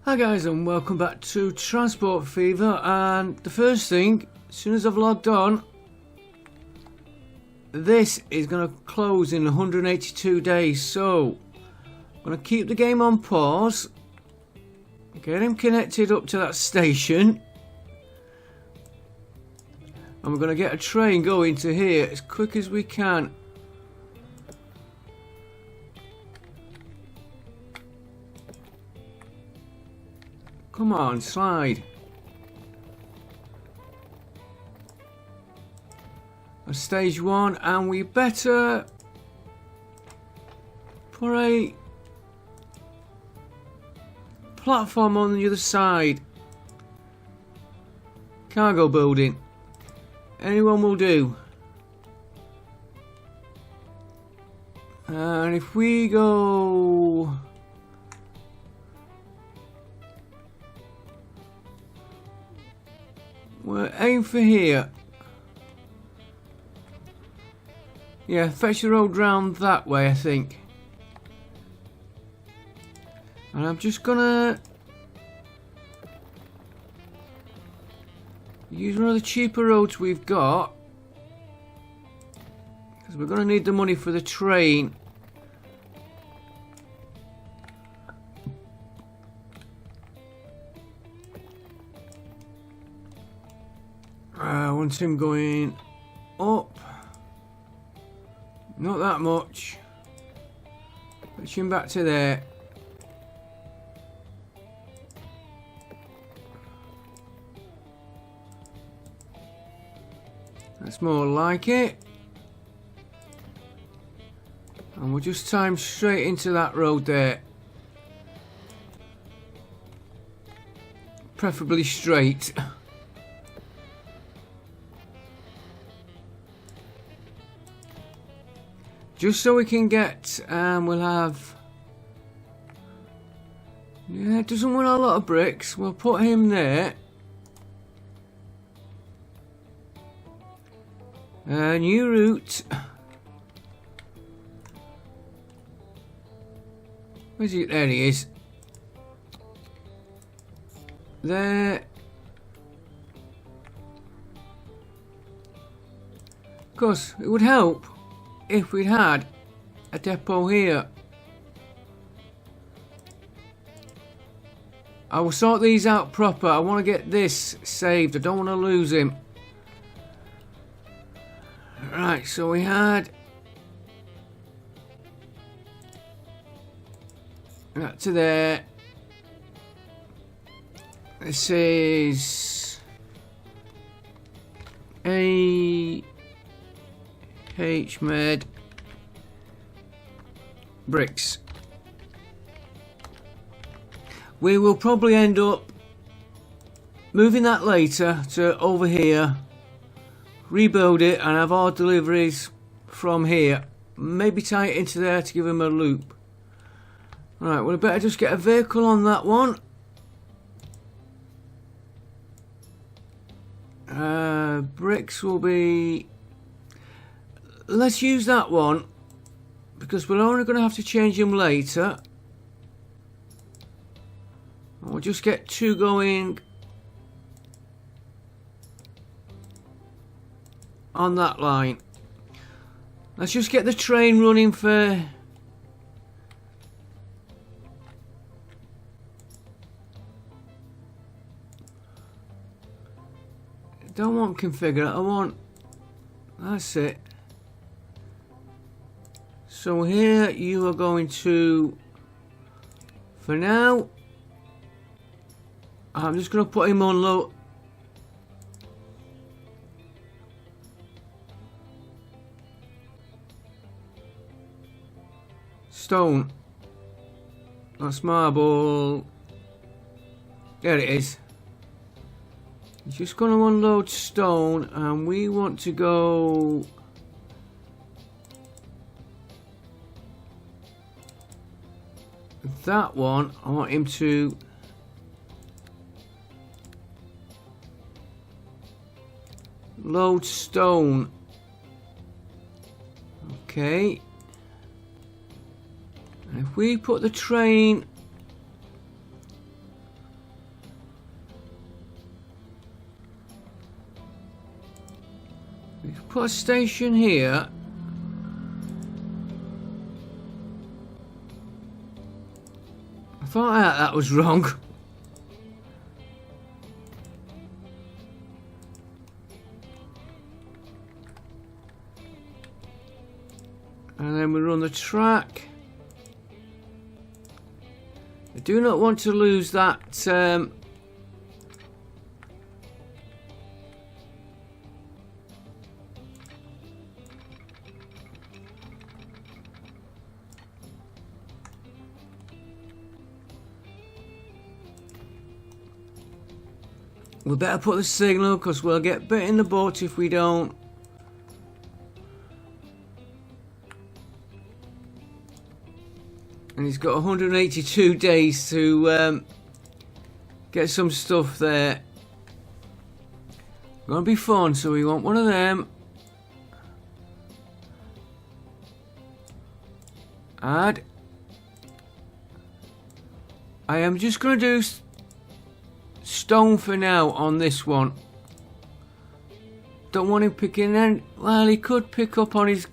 Hi guys, and welcome back to Transport Fever. And the first thing, as soon as I've logged on, this is going to close in 182 days. So I'm going to keep the game on pause, get him connected up to that station, and we're going to get a train going to here as quick as we can. Come on, slide. That's stage one, and we better put a platform on the other side. Cargo building. Anyone will do. And if we go... we'll aim for here. Yeah, fetch the road round that way, I think. And I'm just gonna use one of the cheaper roads we've got, because we're gonna need the money for the train. I want him going up. Not that much. Push him back to there. That's more like it. And we'll just time straight into that road there. Preferably straight. Just so we can get, we'll have, yeah, it doesn't want a lot of bricks. We'll put him there. New route. Where's he? There he is. There. Of course, it would help if we had a depot here. I will sort these out proper. I want to get this saved. I don't want to lose him. Right, so we had that to there. This is HMed bricks. We will probably end up moving that later to over here, rebuild it, and have our deliveries from here. Maybe tie it into there to give them a loop. Alright, well, I better just get a vehicle on that one. Bricks will be... let's use that one, because we're only going to have to change them later. We'll just get two going on that line. Let's just get the train running for... I don't want configure, I want... that's it. So here you are going to... for now, I'm just going to put him on low. Stone. That's marble. There it is. He's just going to unload stone, and we want to go... that one, I want him to... load stone. Okay. And if we put the train We could put a station here. I thought that was wrong. And then we run the track. I do not want to lose that we better put the signal because we'll get bit in the butt if we don't. And he's got 182 days to get some stuff there. Gonna be fun, so we want one of them. Add. I am just gonna do stone for now on this one. Don't want him picking in. Well, he could pick up on his.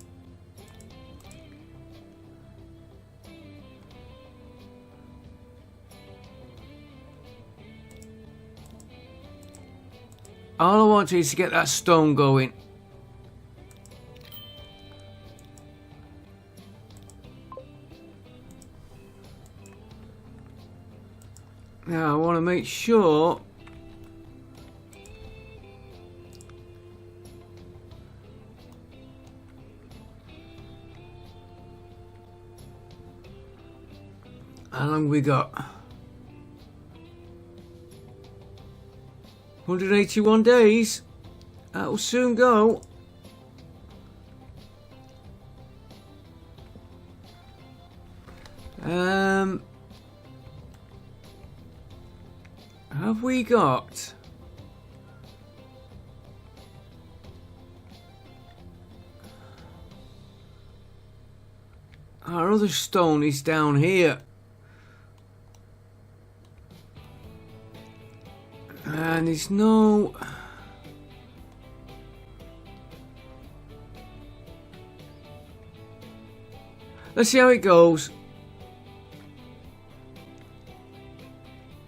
All I want is to get that stone going. Now I want to make sure how long we got? 181 days. That will soon go. Have we got? Our other stone is down here. And there's no. Let's see how it goes.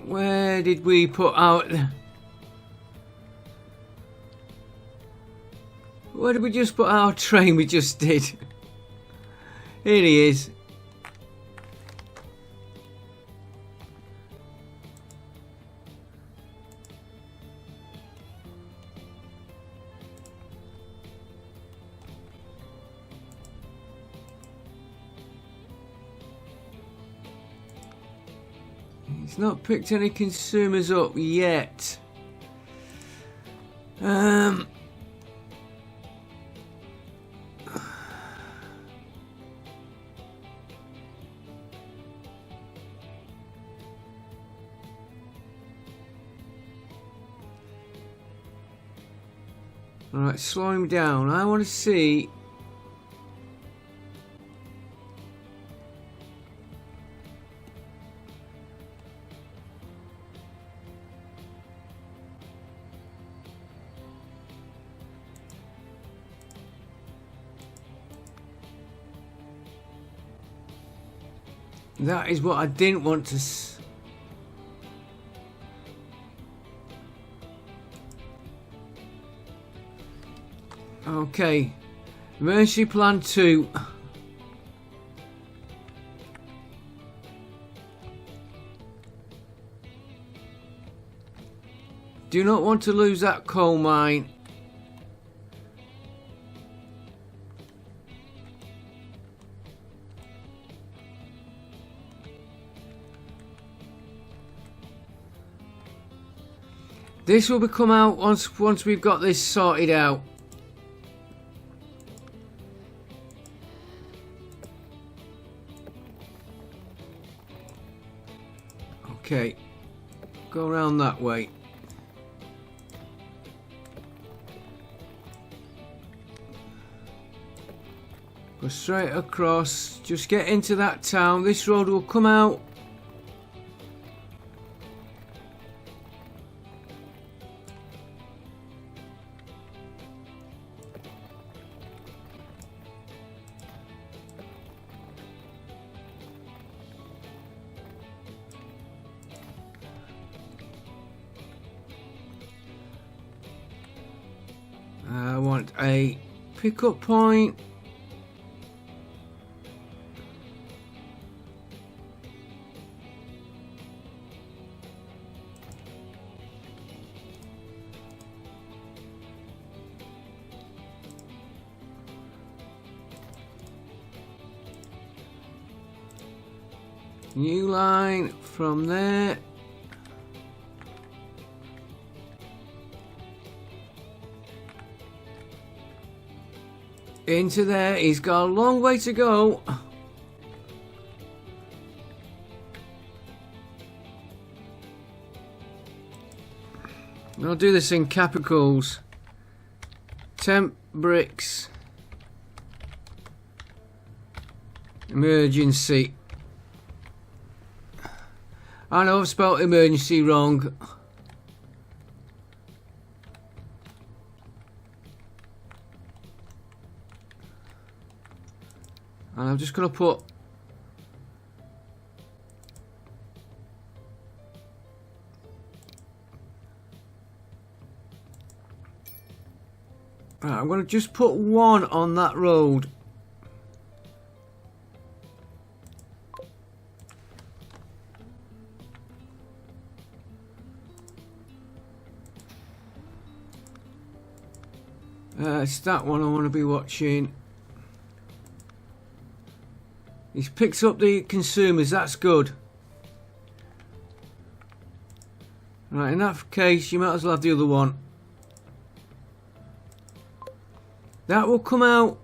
Where did we put out? Where did we just put our train we just did? Here he is. He's not picked any consumers up yet. Alright, slow him down. I want to see. That is what I didn't want to. Okay, emergency plan 2. Do not want to lose that coal mine. This will come out once we've got this sorted out. Okay, go around that way. Go straight across, just get into that town. This road will come out. I want a pickup point. New line from there. Into there. He's got a long way to go. I'll do this in capitals. 10 bricks. Emergency. I know I've spelled emergency wrong. And I'm just going to put I'm going to just put one on that road. It's that one I want to be watching. He's picked up the consumers, that's good. Right, in that case, you might as well have the other one. That will come out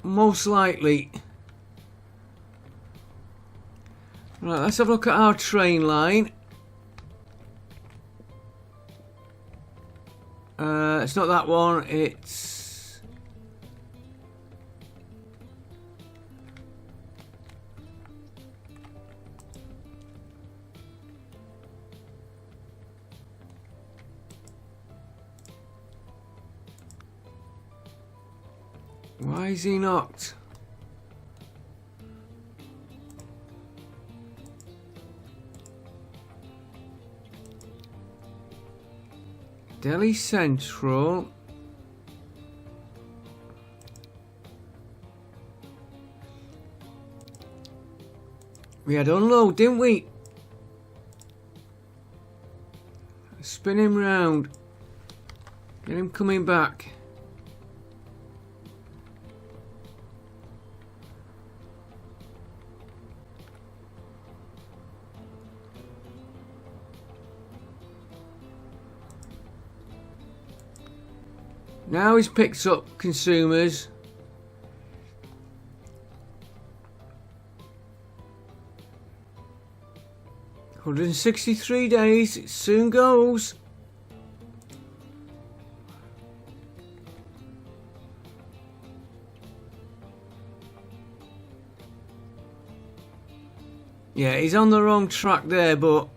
most likely. Right, let's have a look at our train line. It's not that one, it's... Why is he not? Delhi Central. We had unload, didn't we? Spin him round. Get him coming back. Now he's picked up consumers. $163 days, it soon goes. Yeah, he's on the wrong track there, but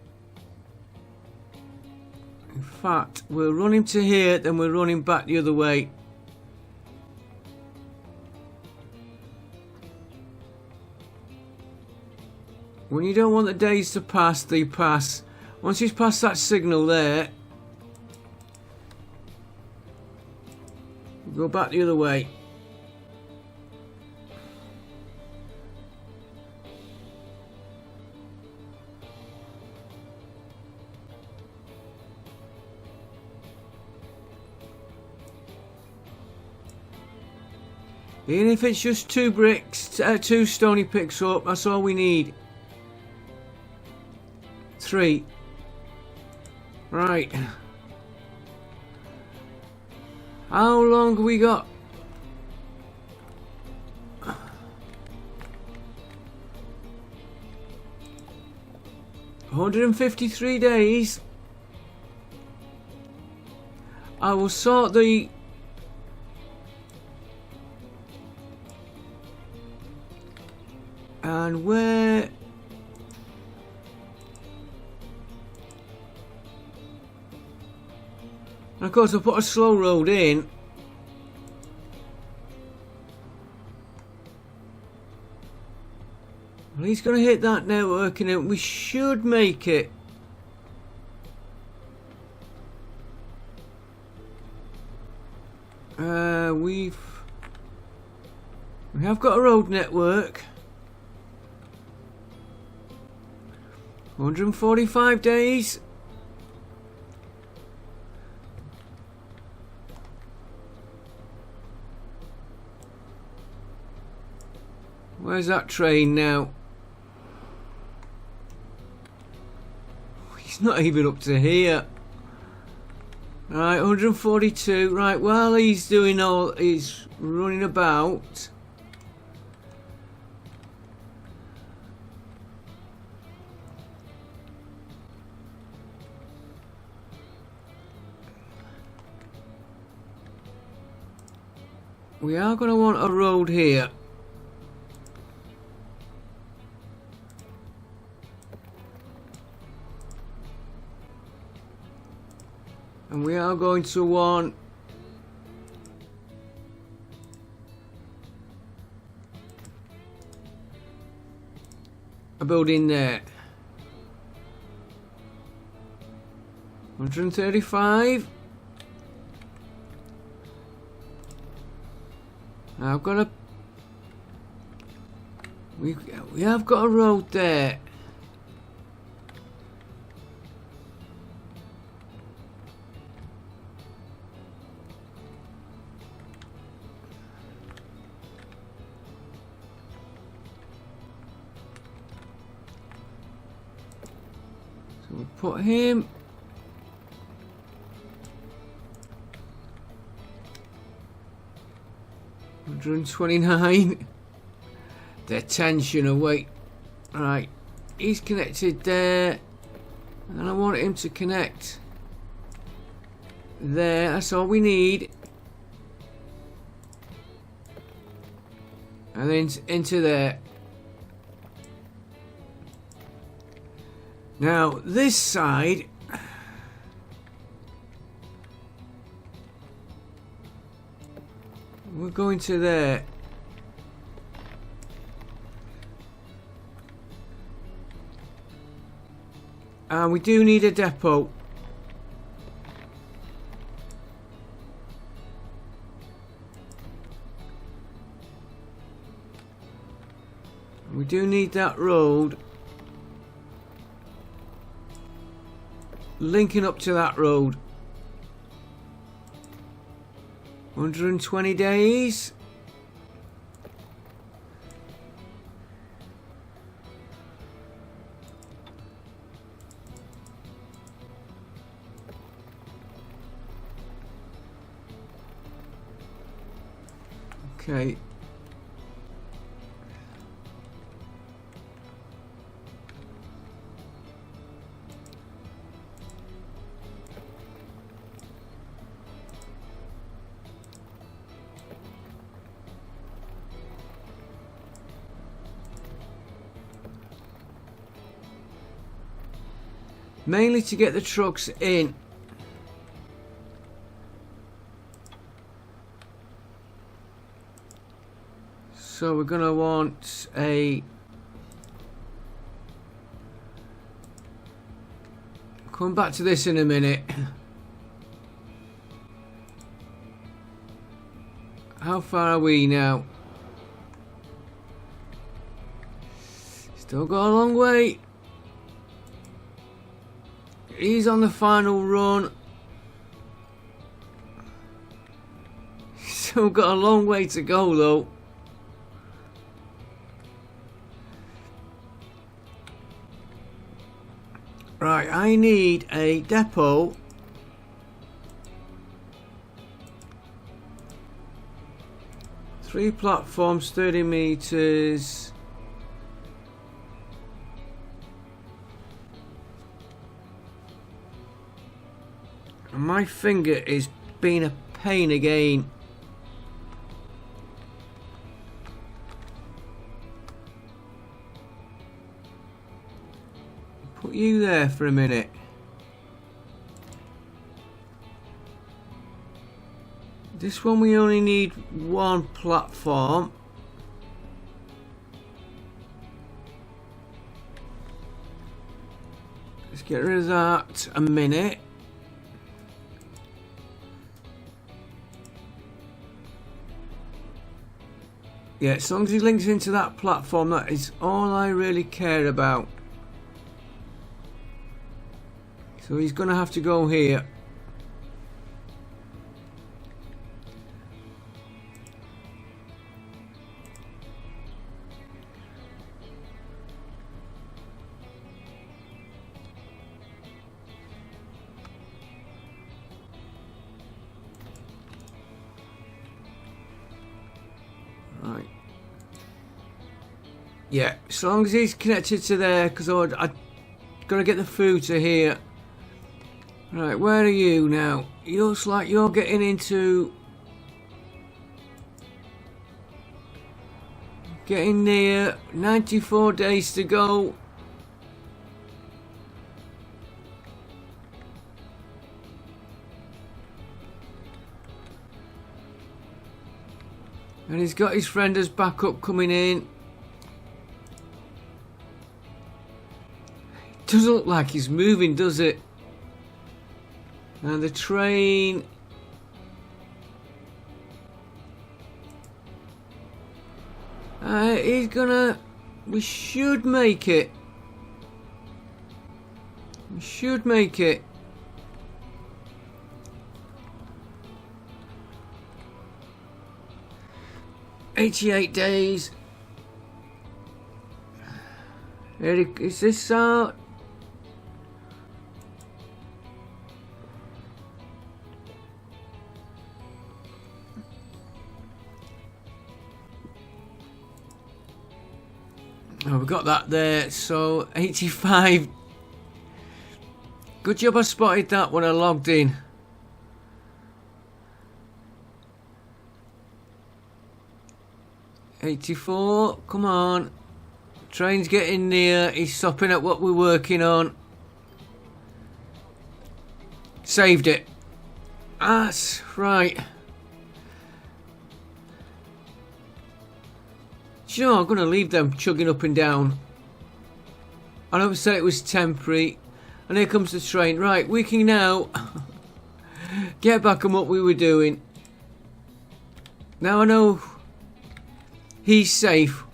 in fact, we'll run him to here, then we'll run him back the other way. When you don't want the days to pass, they pass. Once he's past that signal there, go back the other way. Even if it's just 2 bricks, 2 stone he picks up, that's all we need. 3. Right. How long have we got? $153 days. I will sort the and where and of course I'll put a slow road in. Well, he's going to hit that network and we should make it. We have got a road network. 145 days. Where's that train now? He's not even up to here. Right, 142. Right, while he's doing all, he's running about. We are going to want a road here. And we are going to want a building there. 135. Now I've got a. We have got a road there. So we'll put him. $129. The tension away. Right, he's connected there, and I want him to connect there. That's all we need. And then into there. Now this side, we're going to there. And we do need a depot. We do need that road linking up to that road. 120 days. Okay. Mainly to get the trucks in. So we're gonna want a come back to this in a minute. How far are we now? Still got a long way. He's on the final run. Still got a long way to go though. Right, I need a depot. Three platforms, 30 meters. And my finger is being a pain again. Put you there for a minute. This one we only need one platform. Let's get rid of that a minute. Yeah, as long as he links into that platform, that is all I really care about. So he's going to have to go here. Right. Yeah, as long as he's connected to there, because I got to get the food to here. Right, where are you now? It looks like you're getting into... Getting near. 94 days to go. And he's got his friend as backup coming in. Doesn't look like he's moving, does it? And the train... he's gonna... We should make it. We should make it. $88 days. Is this out? Oh, we got that there. So 85. Good job I spotted that when I logged in. $84. Come on. Train's getting near. He's stopping at what we're working on. Saved it. That's right. Do you know, I'm going to leave them chugging up and down. I know we said it was temporary. And here comes the train. Right, we can now get back on what we were doing. Now I know he's safe.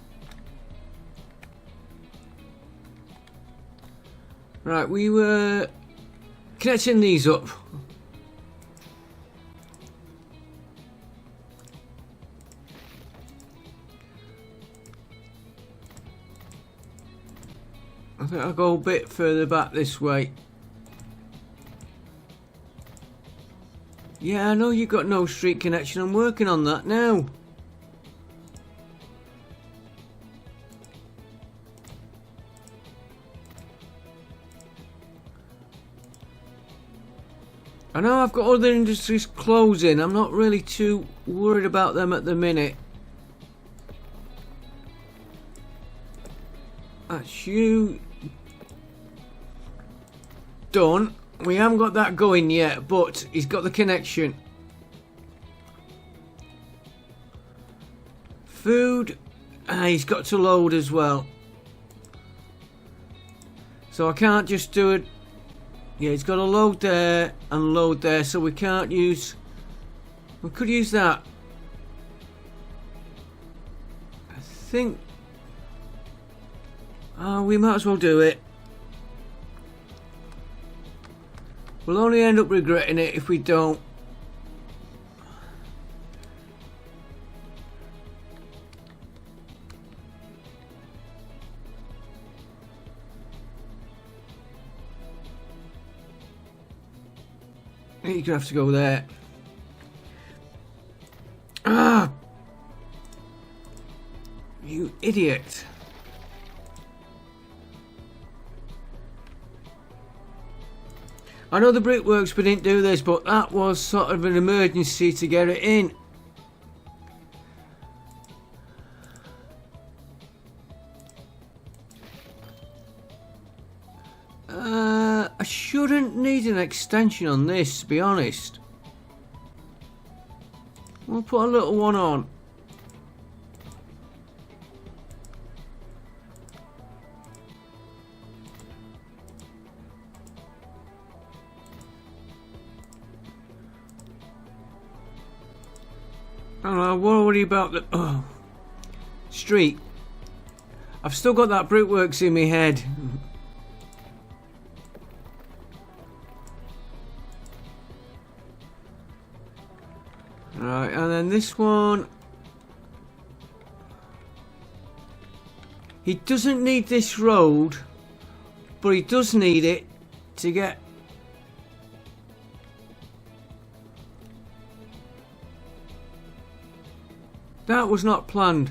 Right, we were connecting these up. I think I'll go a bit further back this way. Yeah, I know you got no street connection. I'm working on that now. I know I've got other industries closing. I'm not really too worried about them at the minute. That's you done. We haven't got that going yet, but he's got the connection. Food, he's got to load as well. So I can't just do it. Yeah, he's got to load there and load there, so we can't use... We could use that. I think... Oh, we might as well do it. We'll only end up regretting it if we don't. You're gonna have to go there. Ah! You idiot. I know the brickworks we didn't do this, but that was sort of an emergency to get it in. I shouldn't need an extension on this, to be honest. We'll put a little one on. I don't know, I worry about the... Oh. street. I've still got that brickworks in my head. Right, and then this one. He doesn't need this road, but he does need it to get... That was not planned.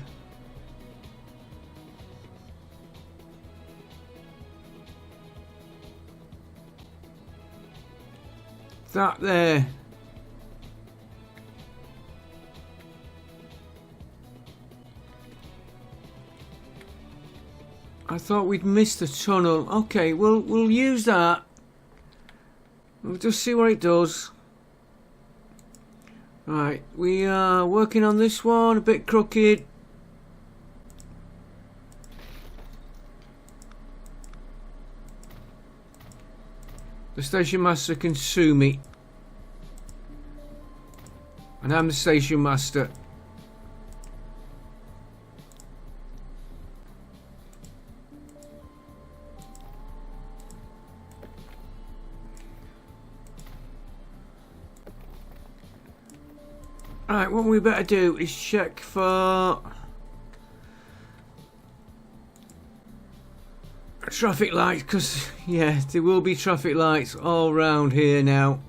That there. I thought we'd missed the tunnel. Okay, we'll use that. We'll just see what it does. Right, we are working on this one, a bit crooked. The station master can sue me. And I'm the station master. Alright, what we better do is check for traffic lights, because yeah, there will be traffic lights all round here now.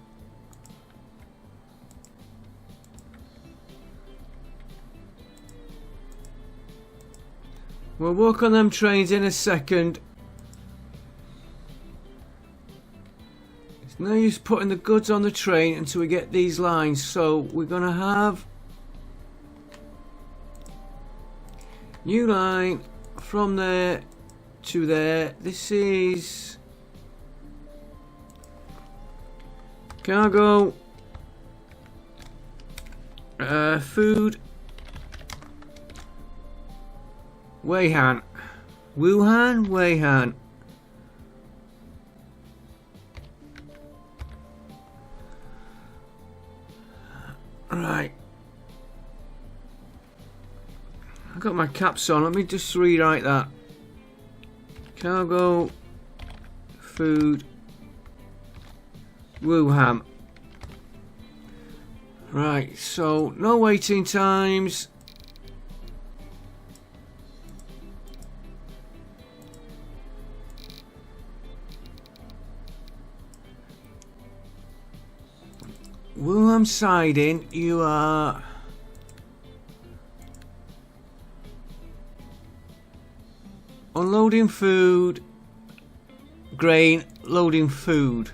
We'll work on them trains in a second. It's no use putting the goods on the train until we get these lines, so we're gonna have new line from there to there. This is cargo, food, Wuhan, Wuhan. Right. I got my caps on. Let me just rewrite that. Cargo, food, Wuhan. Right. So no waiting times. Wuhan siding, you are unloading food, grain, loading food.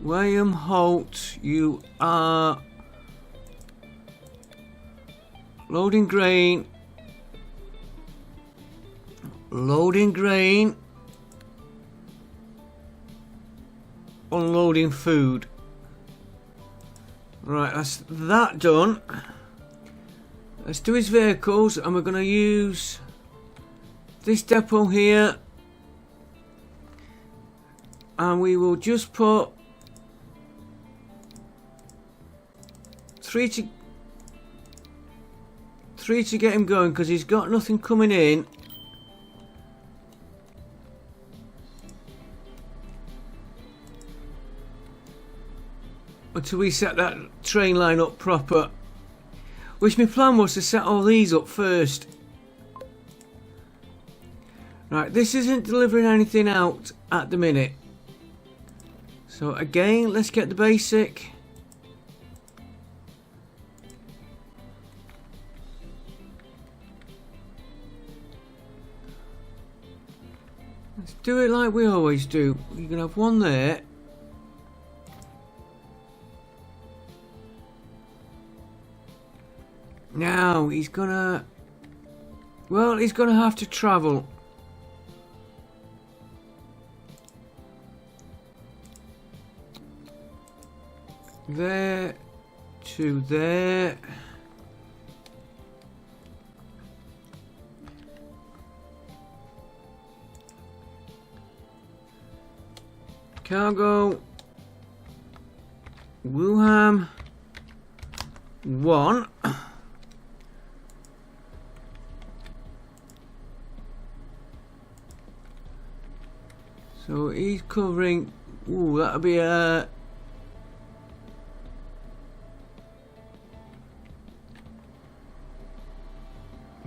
William Holt, you are loading grain, unloading food. Right, that's that done. Let's do his vehicles, and we're going to use this depot here, and we will just put three to get him going, because he's got nothing coming in. Until we set that train line up proper. Which my plan was to set all these up first. Right, this isn't delivering anything out at the minute. So again, let's get the basic. Let's do it like we always do. You're going to have one there. Now he's gonna, well, he's gonna have to travel. There to there. Cargo, Wuhan 1. So he's covering. Ooh, that'll be a.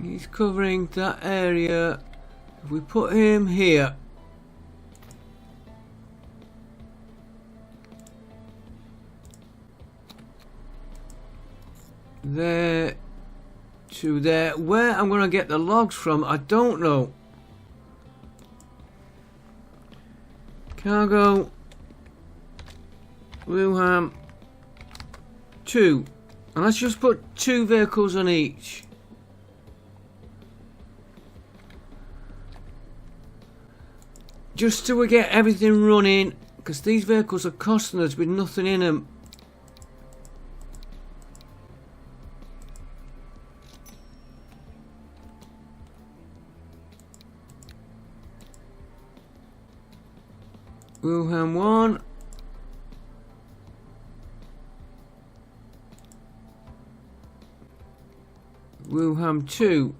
He's covering that area. If we put him here. There to there. Where I'm gonna get the logs from, I don't know. Cargo Wuhan 2. And let's just put 2 vehicles on each. Just till we get everything running, because these vehicles are costing us with nothing in them. Wuhan 1. Wuhan 2.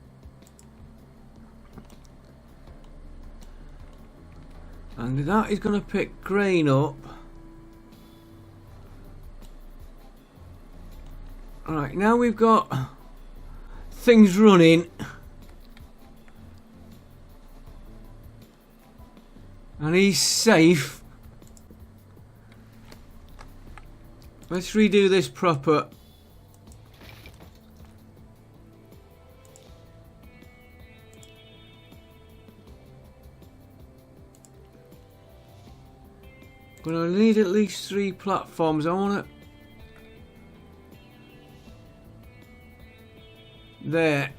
And that is going to pick grain up. Alright, now we've got things running. And he's safe. Let's redo this proper. Gonna need at least 3 platforms. I want it there.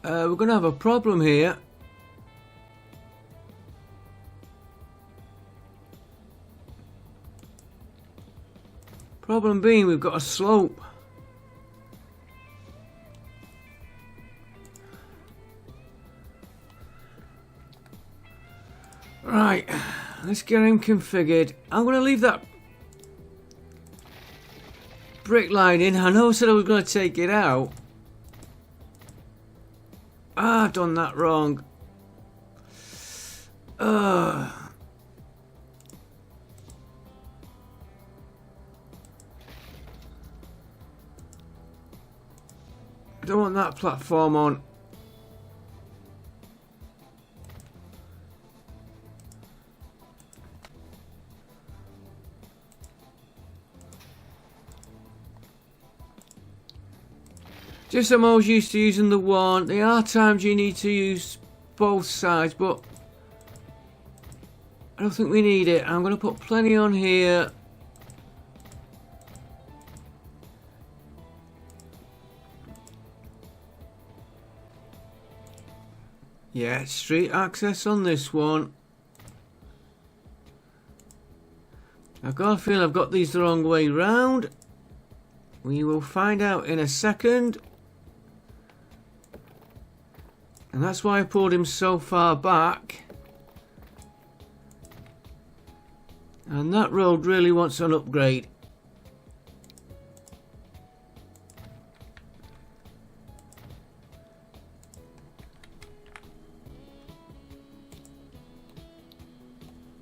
We're gonna have a problem here. Problem being, we've got a slope. Right, let's get him configured. I'm going to leave that brick line in. I know I said I was going to take it out. Ah, I've done that wrong. I don't want that platform on. Just I'm always used to using the one. There are times you need to use both sides, but I don't think we need it. I'm going to put plenty on here. Yeah, street access on this one. I've got a feeling I've got these the wrong way round. We will find out in a second. And that's why I pulled him so far back. And that road really wants an upgrade.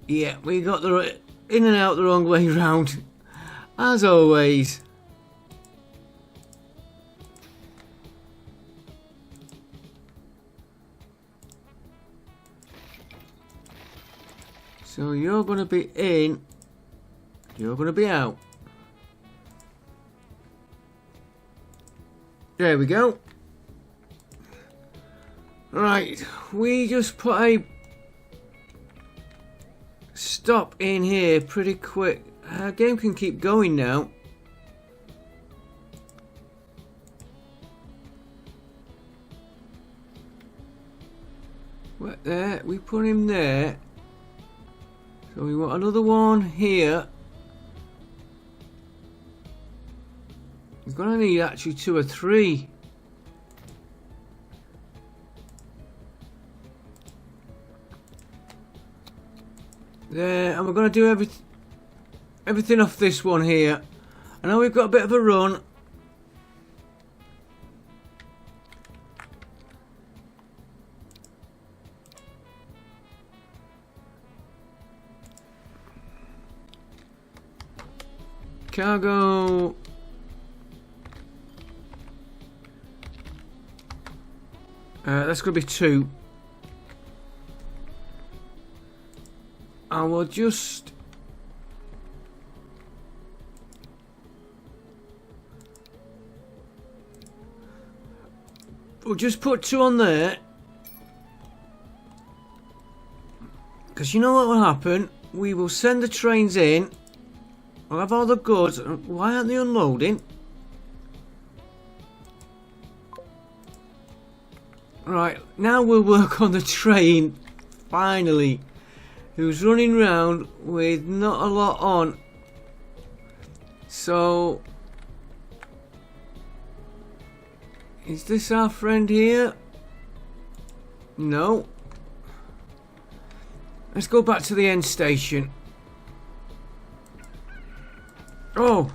Yeah, we got the in and out the wrong way round, as always. So you're going to be in, you're going to be out. There we go. Right, we just put a stop in here pretty quick. Our game can keep going now. Right there, we put him there. So we want another one here. We're gonna need actually 2 or 3. There, and we're going to do everything off this one here. I know we've got a bit of a run. Cargo. That's going to be 2. I will just... We'll just put 2 on there. Because you know what will happen? We will send the trains in. We'll have all the goods. Why aren't they unloading? Right, now we'll work on the train. Finally. Who's running round with not a lot on. So... Is this our friend here? No. Let's go back to the end station. Oh,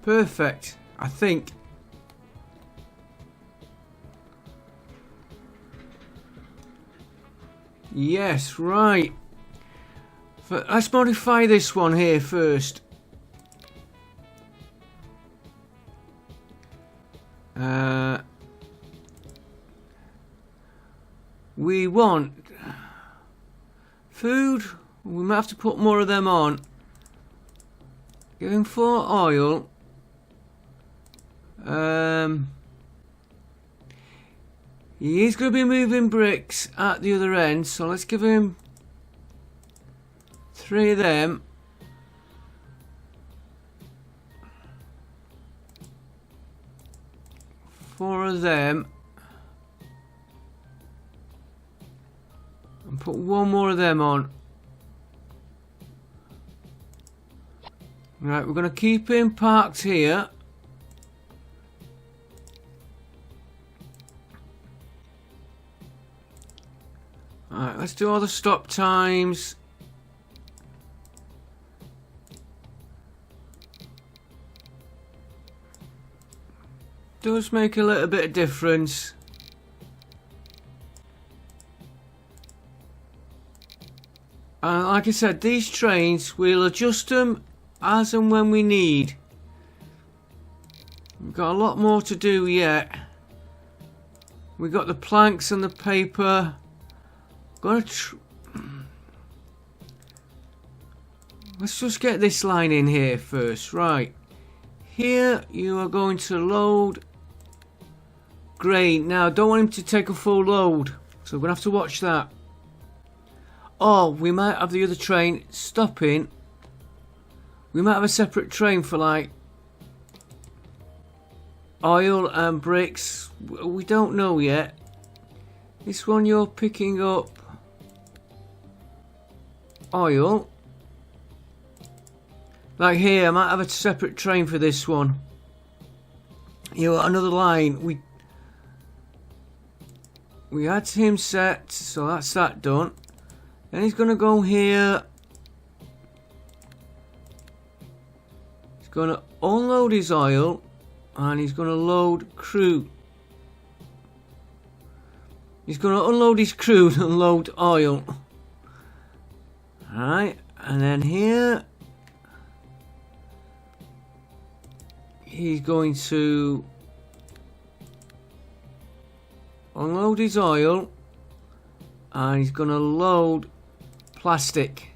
perfect, I think. Yes, right. Let's modify this one here first. We want food. We might have to put more of them on. Going for oil. He is going to be moving bricks at the other end, so let's give him 3 of them. Four of them. And put 1 more of them on. Right, we're going to keep him parked here. Alright, let's do all the stop times. Does make a little bit of difference. And like I said, these trains, we'll adjust them as and when we need. We've got a lot more to do yet. We've got the planks and the paper. Let's just get this line in here first. Right. Here you are going to load grain. Now, don't want him to take a full load. So we're going to have to watch that. Or we might have the other train stopping. We might have a separate train for like oil and bricks. We don't know yet. This one you're picking up oil. Like here, I might have a separate train for this one. You know, another line. We had him set, so that's that done. Then he's gonna go here. He's gonna unload his oil, and he's gonna load crude. He's gonna unload his crude and load oil. Alright, and then here he's going to unload his oil, and he's going to load plastic.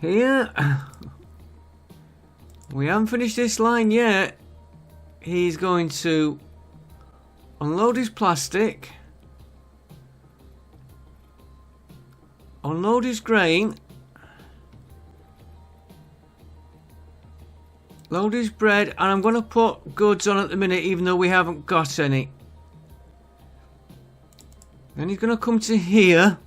Here, we haven't finished this line yet. He's going to unload his plastic, unload his grain, load his bread, and I'm going to put goods on at the minute even though we haven't got any. Then he's going to come to here.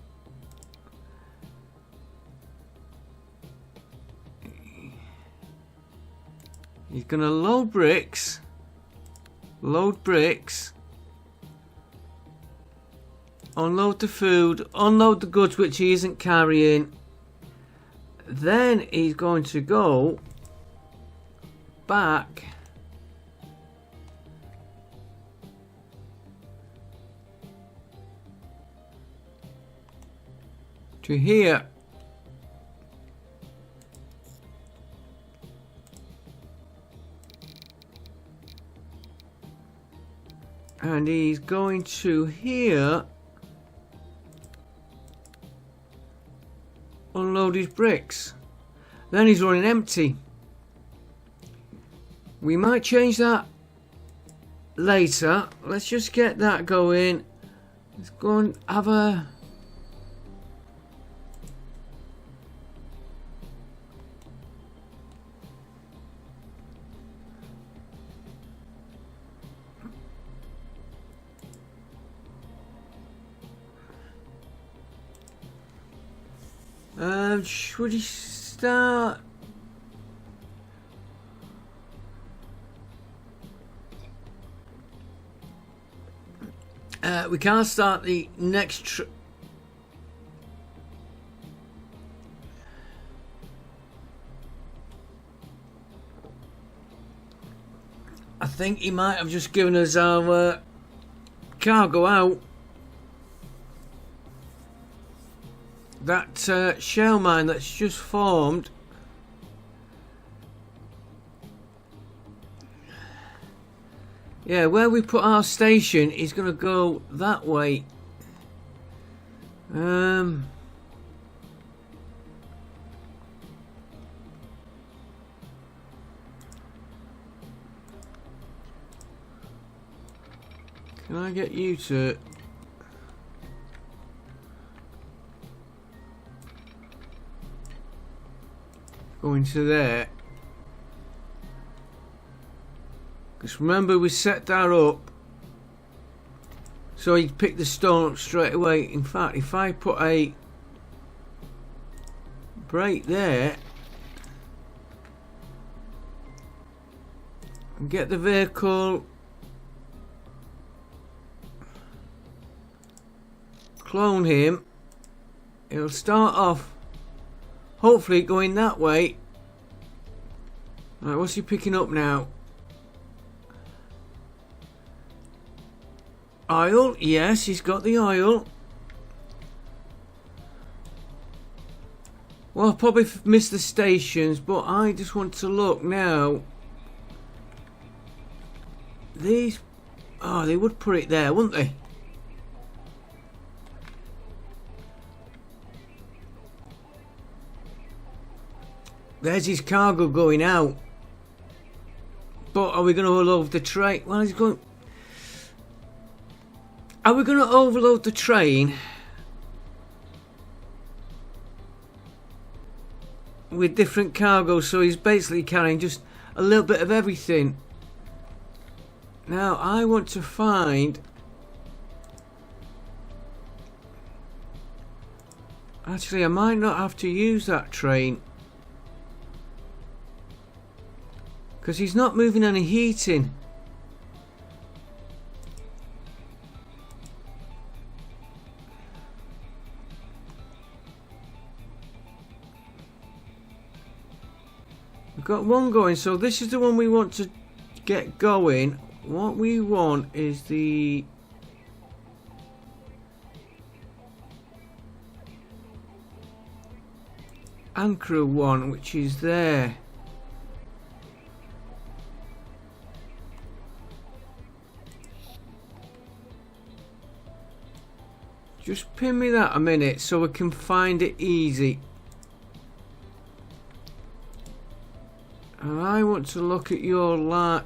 He's going to load bricks. unload the food, unload the goods which he isn't carrying. Then he's going to go back to here. And he's going to here unload his bricks. Then he's running empty. We might change that later. Let's just get that going. Let's go and have a... should he start? We can't start the next I think he might have just given us our cargo out. That shell mine that's just formed. Yeah, where we put our station is going to go that way. Can I get you to... go into there? Because remember we set that up so he'd pick the stone up straight away. In fact, if I put a break there and get the vehicle, clone him, it'll start off hopefully going that way. Right, what's he picking up now? Oil, yes, he's got the oil. Well, I'll probably miss the stations, but I just want to look now. These, oh, they would put it there, wouldn't they? There's his cargo going out. But are we going to overload the train? Well, he's going... Are we going to overload the train with different cargo, so he's basically carrying just a little bit of everything? Now, I want to find... Actually, I might not have to use that train, because he's not moving any heating. We've got one going, so this is the one we want to get going. What we want is the... anchor one, which is there. Just pin me that a minute so we can find it easy. And I want to look at your light.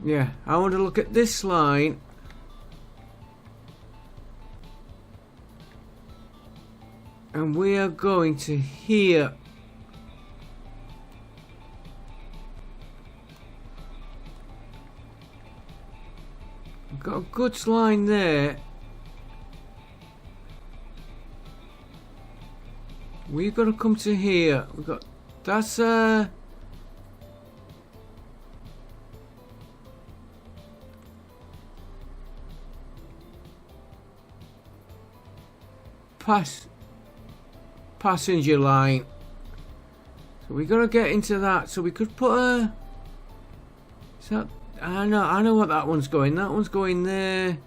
Yeah, I want to look at this line. And we are going to here. Got a goods line there. We've got to come to here. We've got That's passenger line. So we gotta get into that. So we could put a. Is that? I know what that one's going. That one's going there.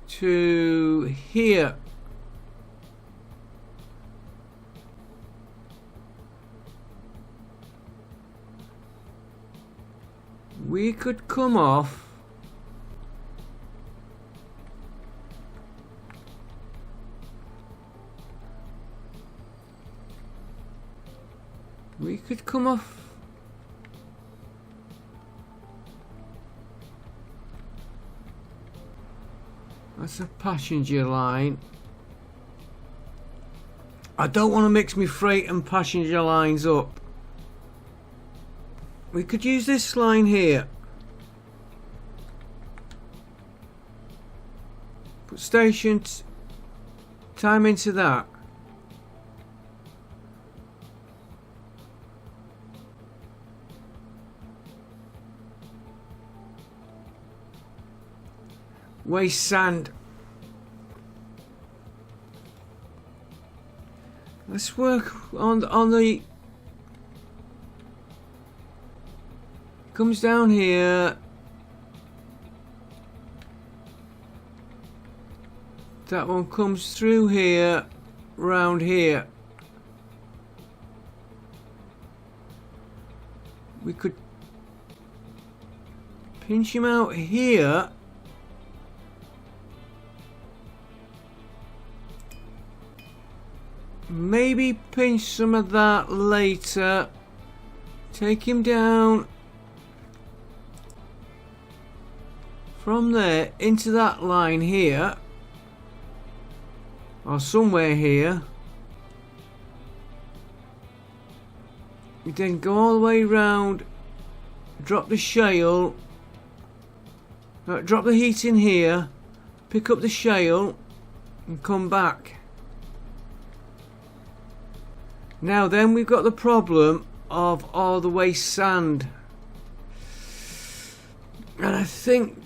To here. We could come off. We could come off. That's a passenger line. I don't want to mix me freight and passenger lines up. We could use this line here. Put station time into that. Waste sand. Let's work on the. Comes down here. That one comes through here, round here. We could pinch him out here. Maybe pinch some of that later. Take him down from there into that line here, or somewhere here. You then go all the way round, drop the shale, drop the heat in here, pick up the shale and come back. Now then we've got the problem of all the waste sand, and I think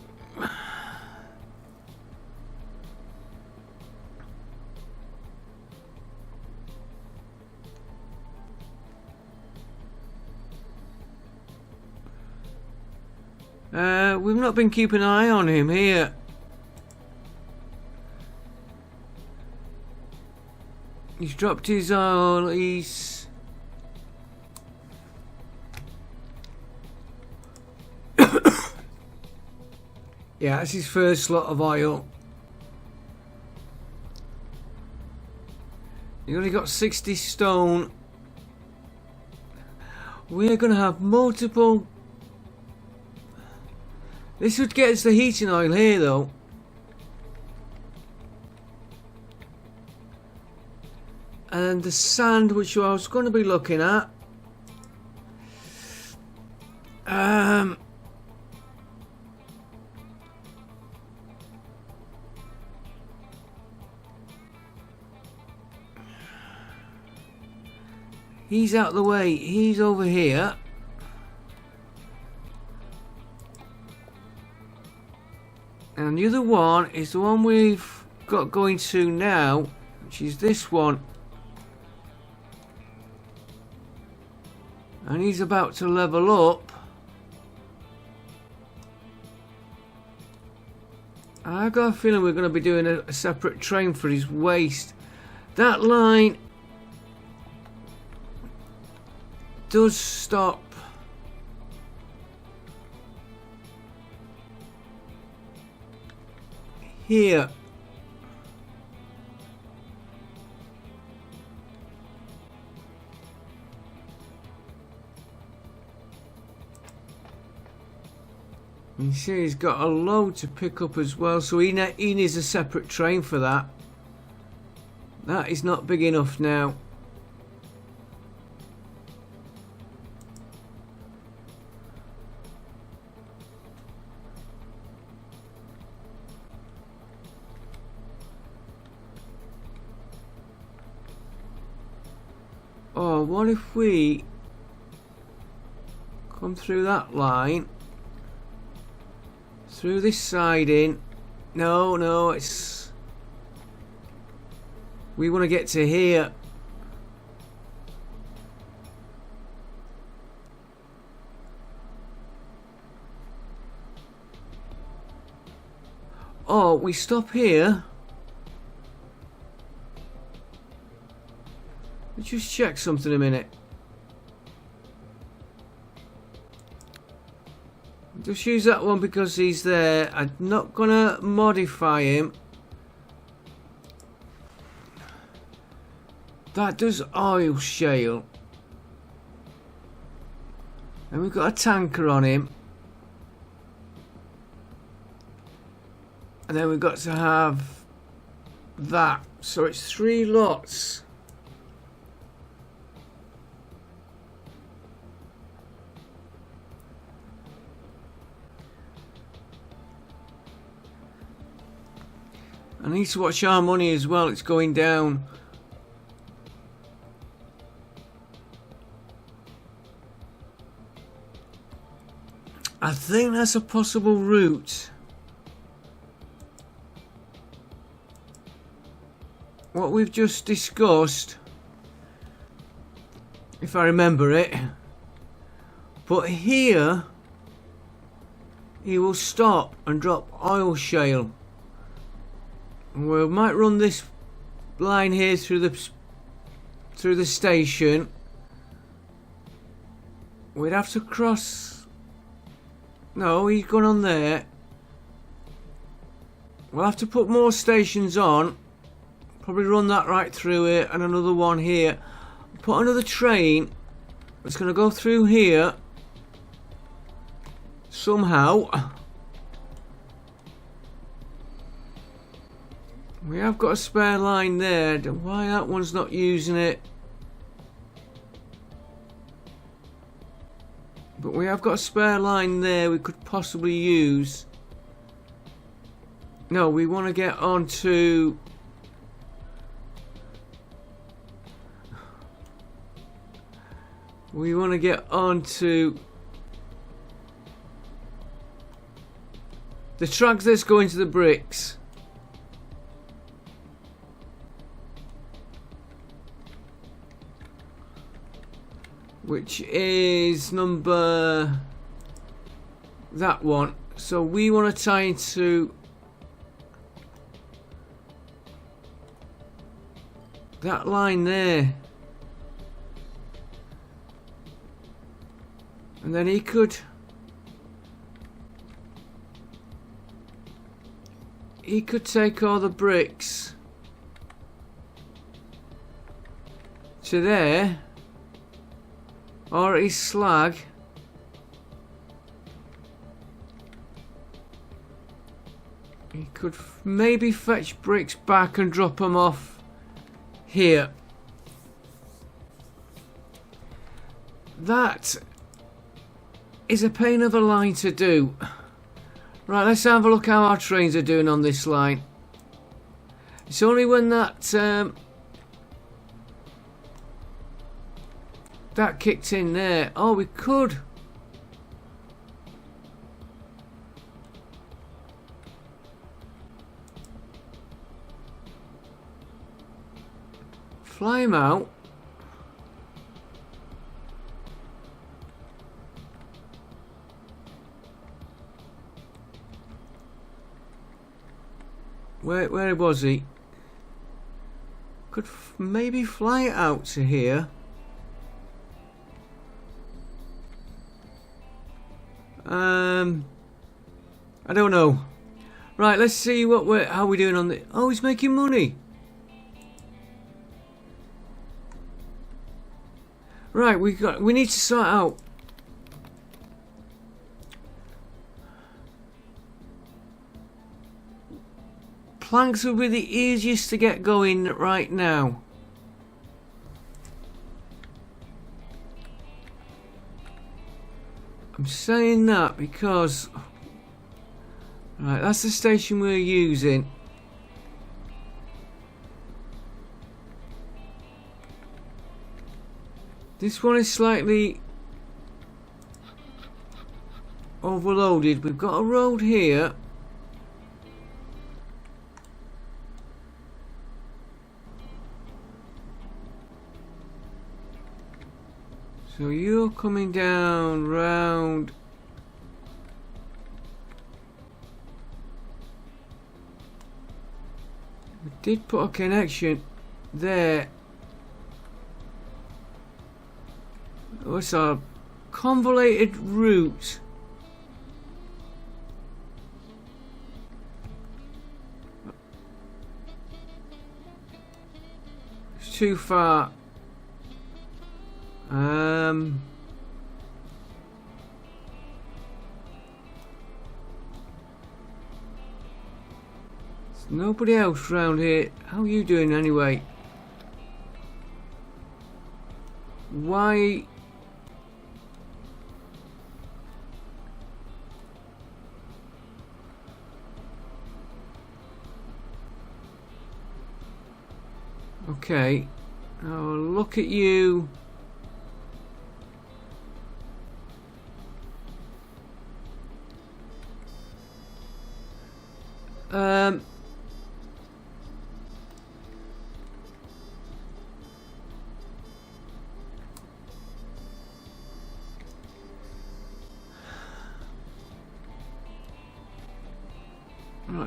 we've not been keeping an eye on him here. He's dropped his oil, he's... yeah, that's his first lot of oil. You only got 60 stone. We're going to have multiple... This would get us the heating oil here though. And the sand, which I was going to be looking at. He's out of the way. He's over here. And the other one is the one we've got going to now, which is this one. And he's about to level up. I've got a feeling we're going to be doing a separate train for his waste. That line does stop. Here. You see he's got a load to pick up as well, so he needs a separate train for that. That is not big enough now. Oh, what if we come through that line, through this siding? No, it's... We want to get to here. Oh, we stop here. Let's just check something a minute. Just use that one because he's there. I'm not gonna modify him. That does oil shale. And we've got a tanker on him. And then we've got to have that. So it's 3 lots. I need to watch our money as well, it's going down. I think that's a possible route. What we've just discussed, if I remember it. But here, he will stop and drop oil shale. We might run this line here through the station. We'd have to cross. No, he's gone on there. We'll have to put more stations on. Probably run that right through it, and another one here. Put another train that's going to go through here somehow. We have got a spare line there. Why that one's not using it? But we have got a spare line there we could possibly use. No, we want to get on to... We want to get on to... the tracks that's going to the bricks. Which is number... that one. So we want to tie into... that line there. And then he could... he could take all the bricks to there. Or his slag. He could maybe fetch bricks back and drop them off here. That is a pain of a line to do. Right, let's have a look how our trains are doing on this line. It's only when that that kicked in there. Oh, we could. Fly him out. Where was he? Could maybe fly it out to here. I don't know. Right, let's see how we're doing on the... oh, he's making money. Right, we need to sort out. Planks will be the easiest to get going right now. I'm saying that because... right, that's the station we're using. This one is slightly overloaded. We've got a road here. So you're coming down round. We did put a connection there. Oh, it's a convoluted route. It's too far. There's nobody else round here. How are you doing anyway? Why? Okay. Oh, look at you.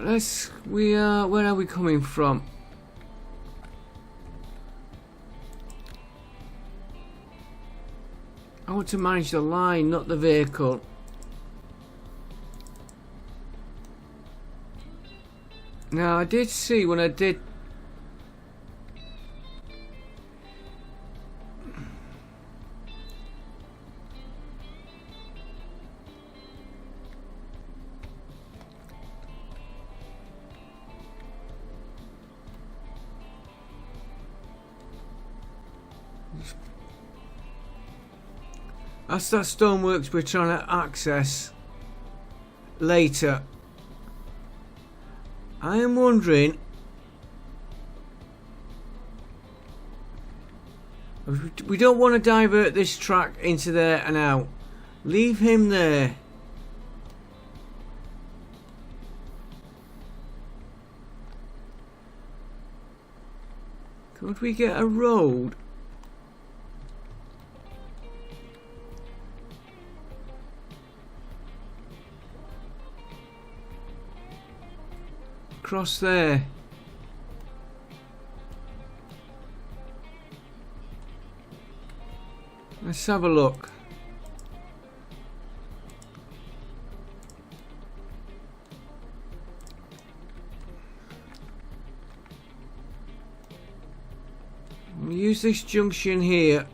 Right, where are we coming from? I want to manage the line, not the vehicle. Now, I did see when I did... That's that stoneworks we're trying to access later. I am wondering... We don't want to divert this track into there and out. Leave him there. Could we get a road? Across there. Let's have a look. We'll use this junction here.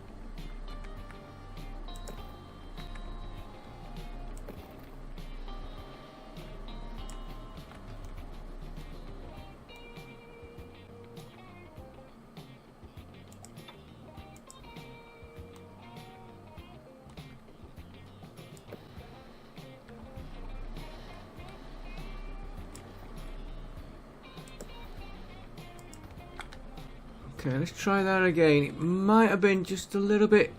Okay, let's try that again. It might have been just a little bit.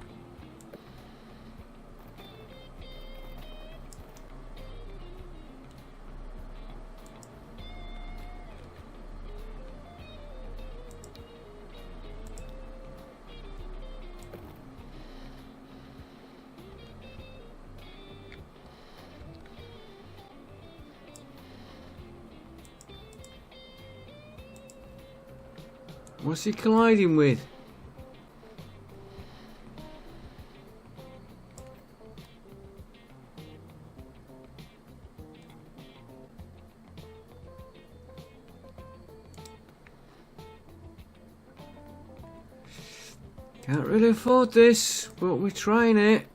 What's he colliding with? Can't really afford this, but we're trying it.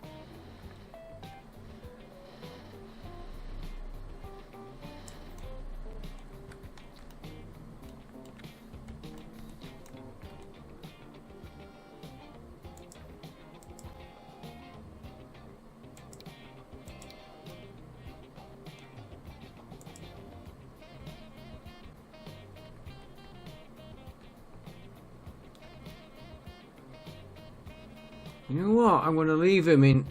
You know what? I'm going to leave him in.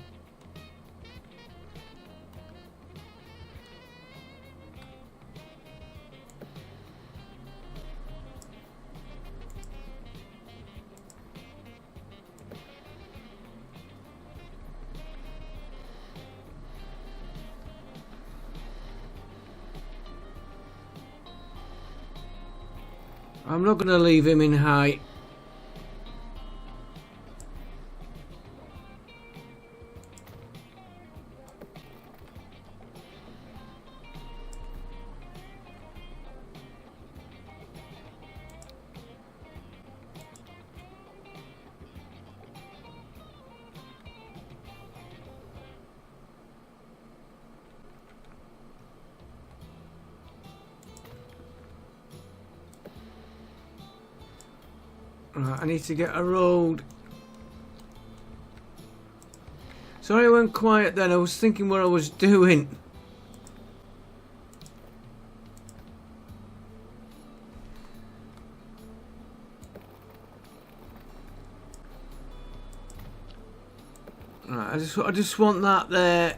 I'm not going to leave him in high. Right, I need to get a road. Sorry I went quiet then, I was thinking what I was doing. Right, I just want that there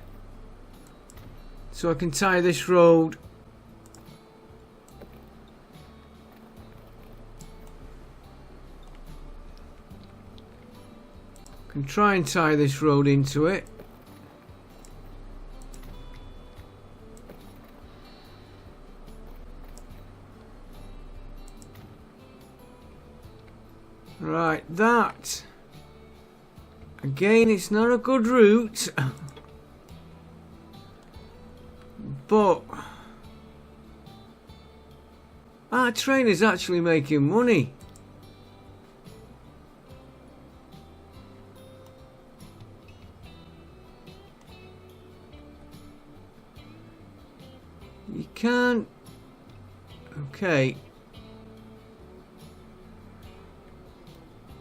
so I can tie this road. Can try and tie this road into it. Right, that. Again, it's not a good route. But our train is actually making money. You can't. Okay.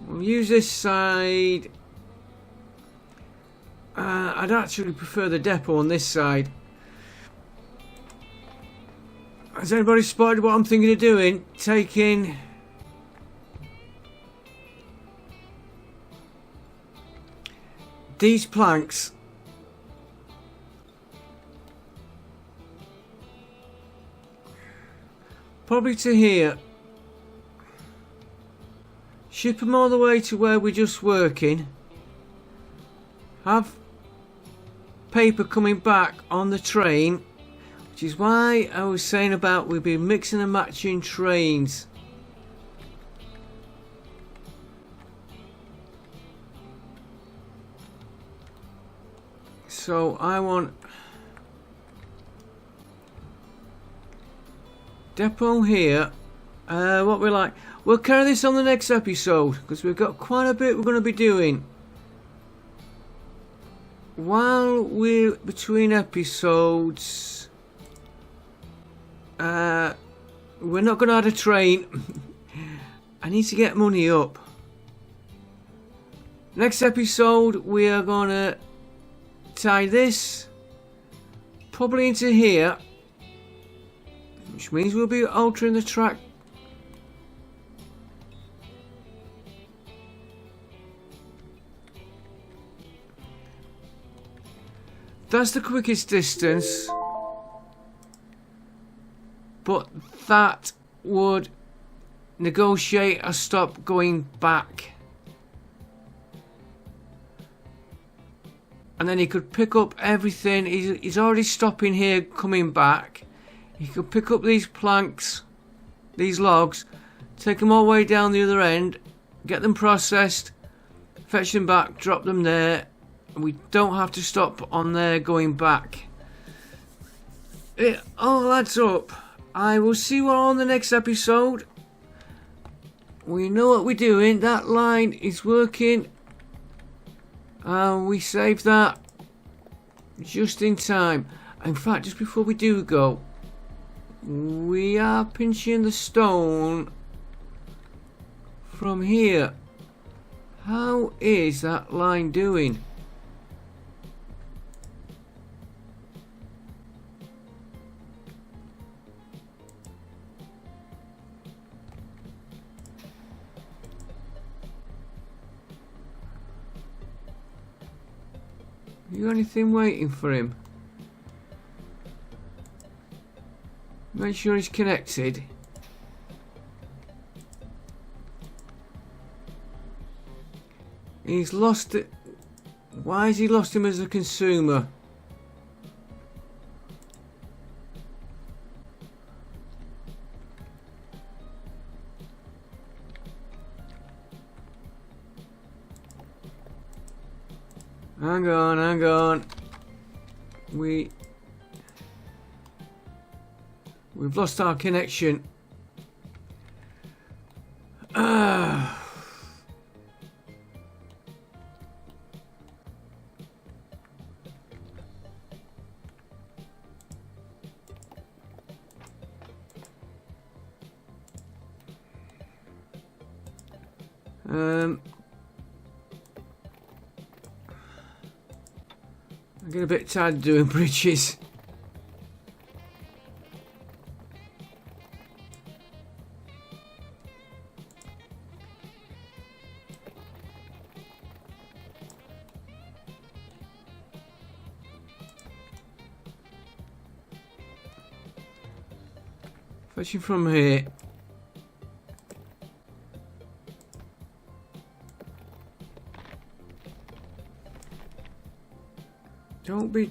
We'll use this side. I'd actually prefer the depot on this side. Has anybody spotted what I'm thinking of doing? Taking these planks probably to here. Ship them all the way to where we're just working. Have paper coming back on the train, which is why I was saying about we'll be mixing and matching trains. So I want depot here. What we like. We'll carry this on the next episode because we've got quite a bit we're going to be doing. While we're between episodes, we're not going to add a train. I need to get money up. Next episode, we are going to tie this probably into here, which means we'll be altering the track. That's the quickest distance, but that would negotiate a stop going back. And then he could pick up everything. He's already stopping here, coming back. He could pick up these planks, these logs, take them all the way down the other end, get them processed, fetch them back, drop them there. And we don't have to stop on there going back. It all adds up. I will see you all on the next episode. We know what we're doing. That line is working. We saved that just in time. In fact, just before we do go, we are pinching the stone from here. How is that line doing? You got anything waiting for him? Make sure he's connected. He's lost it. Why has he lost him as a consumer? Hang on, hang on. We've lost our connection. I get a bit tired doing bridges. Fetching from here. Don't be...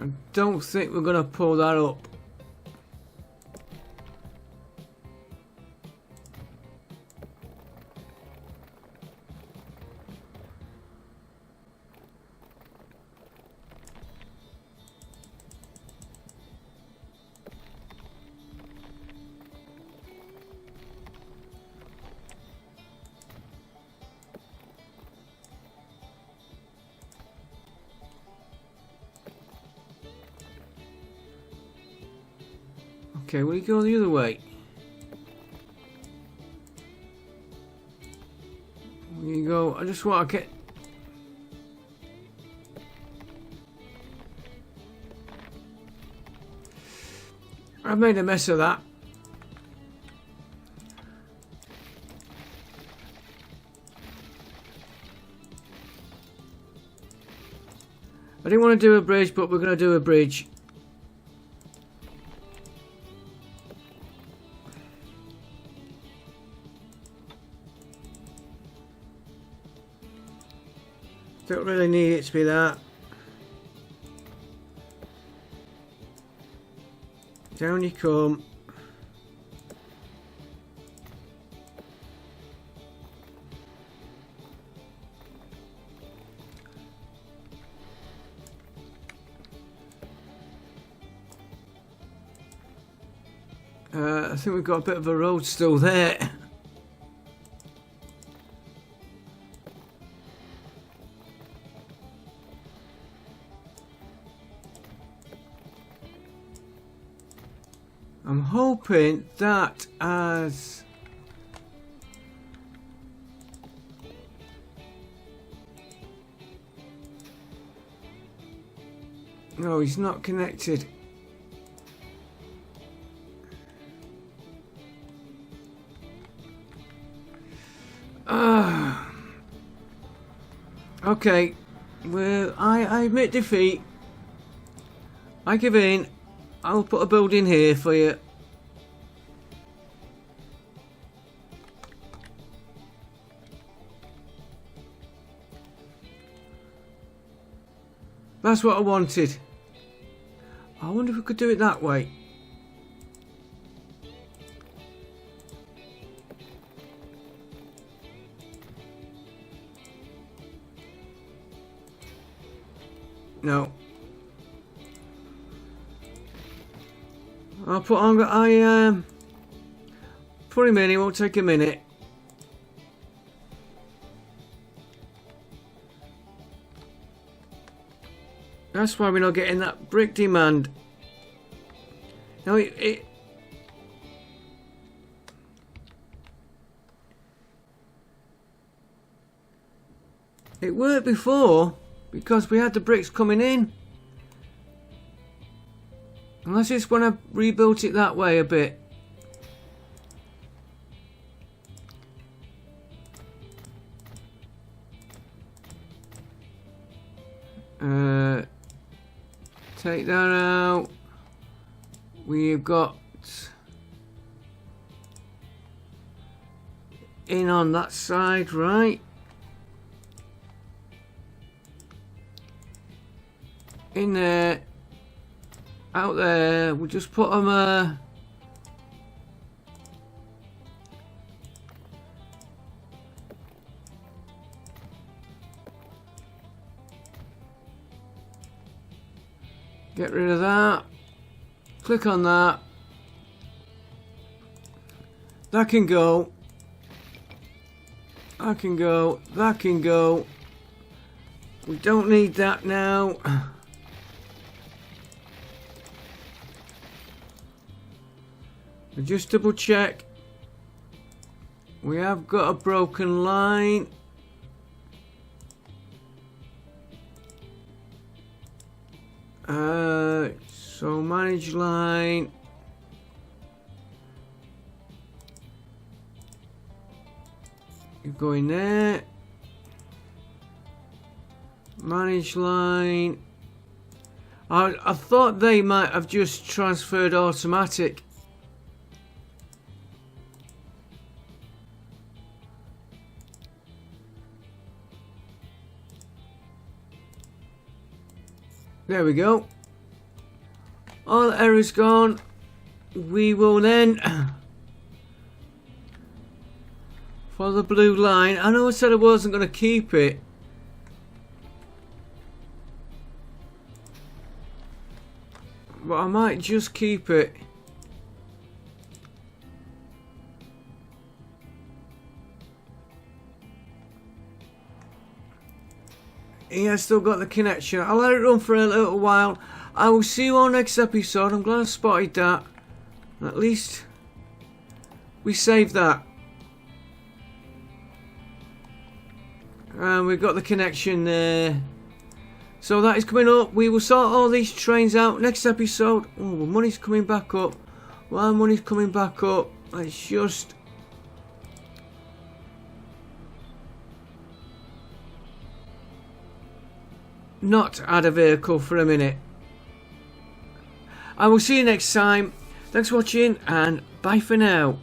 I don't think we're going to pull that up. Okay, will you go the other way? There you go. I just want to get... I've made a mess of that. I didn't want to do a bridge, but we're going to do a bridge. Don't really need it to be that. Down you come. I think we've got a bit of a road still there. I'm hoping that as... No, he's not connected. Okay, well, I admit defeat. I give in. I'll put a building here for you. That's what I wanted. I wonder if we could do it that way. No. I'll put on. Put him in. It won't take a minute. That's why we're not getting that brick demand. Now it worked before because we had the bricks coming in. Unless it's when I rebuilt it that way a bit. Take that out. We've got in on that side, right? In there, out there. We'll just put them. Get rid of that. Click on that. That can go. That can go. That can go. We don't need that now. Just double check. We have got a broken line. So manage line. You go in there. Manage line. I thought they might have just transferred automatic. There we go. All errors gone. We will then for the blue line. I know I said I wasn't going to keep it. But I might just keep it. He has still got the connection. I'll let it run for a little while. I will see you on next episode. I'm glad I spotted that. At least we saved that. And we've got the connection there. So that is coming up. We will sort all these trains out next episode. Oh, well, money's coming back up. While money's coming back up, let's just not add a vehicle for a minute. I will see you next time. Thanks for watching and bye for now.